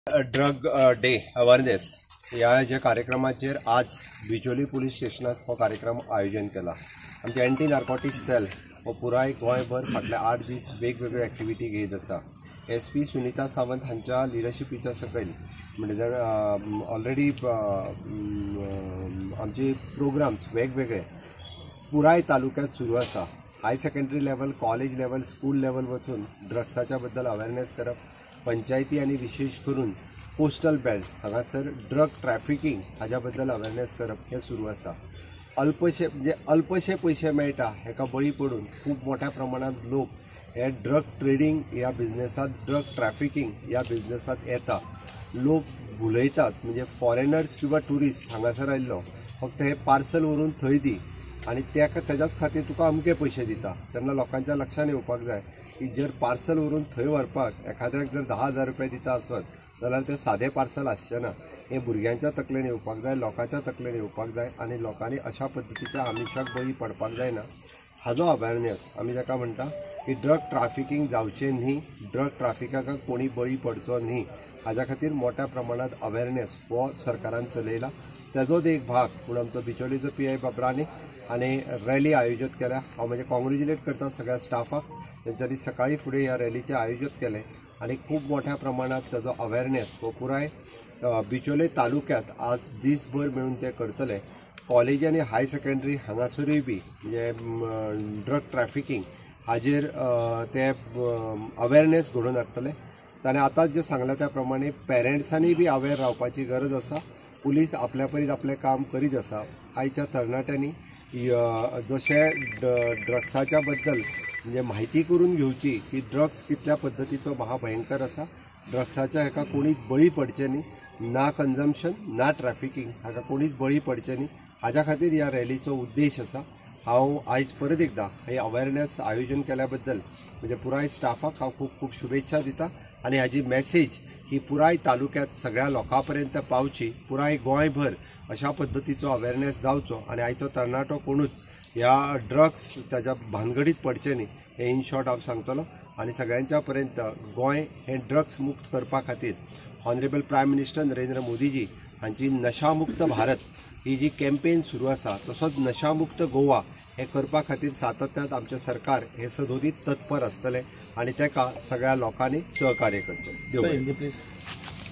Drug day awareness ह्या जे कार्यक्रमाचेर आज बिचोली पुलीस स्टेशनात हो कार्यक्रम आयोजन केला। आमची एंटी नार्कोटिक सेल हो पुराय गोंयभर फाटले 8 दीस वेगवेगळ्यो एक्टिविटी घेत आसा। SP सुनीता सावंत हांच्या लिडरशिपीच्या सकयल म्हणजे ऑलरेडी आमचे प्रोग्राम्स वेगवेगळे पुराय तालुक्यात सुरू आसा। High secondary level, college level, school level वचून ड्रग्साच्या बद्दल अवेअरनेस करप, पंचायती आणि विशेष करून कोस्टल बेल्ट हांगासर ड्रग ट्रॅफिकिंग हाच्या बद्दल अवेअरनेस करप हे सुरू आसा। अल्पशे पयशे मेळटा हेका बळी पडून खूप मोठ्या प्रमाणात लोक हे ड्रग ट्रेडिंग ह्या बिझनेसात, ड्रग ट्रॅफिकिंग ह्या बिझनेसात येता। लोक भुलयतात म्हणजे फॉरेनर्स किंवा टुरिस्ट हांगासर आयिल्लो फक्त हे पार्सल व्हरून थंय दी आणि त्याच्याच खातीर तुका अमके पयशे दिता। तेन्ना लोकांच्या लक्षान येवपाक जाय की जर पार्सल व्हरून थंय व्हरपाक एखाद्याक जर 10,000 रुपया दिता आसत जाल्यार ते सादें पार्सल आसचें ना। हे भुरग्यांच्या तकलेन येवपाक जाय, लोकांच्या तकलेन येवपाक जाय आणि लोकांनी अशा पद्दतीच्या आमिशाक बळी पडपाक जायना। हाजो अवेअरनेस आमी जाका म्हणटा की ड्रग ट्रॅफिकिंग जावचें न्ही, ड्रग ट्रॅफिकाक कोणी बळी पडचो न्ही, हाज्या खातीर मोठ्या प्रमाणात अवेअरनेस हो सरकारान चलयला। तेजोच एक भाग म्हणून आमचो बिचोलीचो PI बाबरांनी आणि रॅली आयोजित केल्या। हांव म्हणजे कॉंग्रॅच्युलेट करता सगळ्या स्टाफाक, तेंच्यांनी सकाळी फुडें ह्या रॅलीचें आयोजित केलें आणि खूप मोठ्या प्रमाणात तेजो अवेअरनेस हो पुराय बिचोले तालुक्यात आज दीसभर मेळून ते करतले। कॉलेज आणि हाय सेकंडरी हांगासरूय बी म्हणजे ड्रग ट्रॅफिकिंग हाजेर ते अवेअरनेस घडोवन हाडटले। ताणें आतांच जे सांगलां त्या प्रमाणे पेरंट्सांनी बी अवेअर रावपाची गरज आसा। पुलीस आपल्या परीत आपलें काम करीत आसा। आयच्या तरणाट्यांनी जशे ड्रग्साच्या बद्दल म्हणजे माहिती करून घेवची की ड्रग्स कितल्या पद्दतीचो महाभयंकर आसा। ड्रग्साच्या हेका कोणीच बळी पडचे न्ही, ना कन्जम्पशन ना ट्रॅफिकिंग हाका कोणीच बळी पडचे न्ही, हाज्या खातीर ह्या रॅलीचो उद्देश आसा। हांव आयज परत एकदा हे अवेअरनेस आयोजन केल्या बद्दल म्हणजे पुराय स्टाफाक हांव खूब खूब शुभेच्छा दिता आणि हाजी मॅसेज ही पुराय तालुक्यात सगळ्या लोकांपर्यंत पावची, पुराय गोंयभर अशा पद्दतीचो अवेअरनेस जावचो आणि आयचो तरणाटो कोणूच ह्या ड्रग्स त्याच्या भानगडीत पडचे न्ही हे इन शॉर्ट हांव सांगतलो। आणि सगळ्यांच्या पर्यंत गोंय हे ड्रग्स मुक्त करपा खातीर honourable prime minister Narendra Modiji हांची नशामुक्त भारत ही जी कॅम्पेन सुरू आसा तसोच नशामुक्त गोवा हे करपा खातीर सातत्यात आमचे सरकार हे सदोदीत तत्पर आसतले आणि तेका सगळ्या लोकांनी सहकार्य करचें।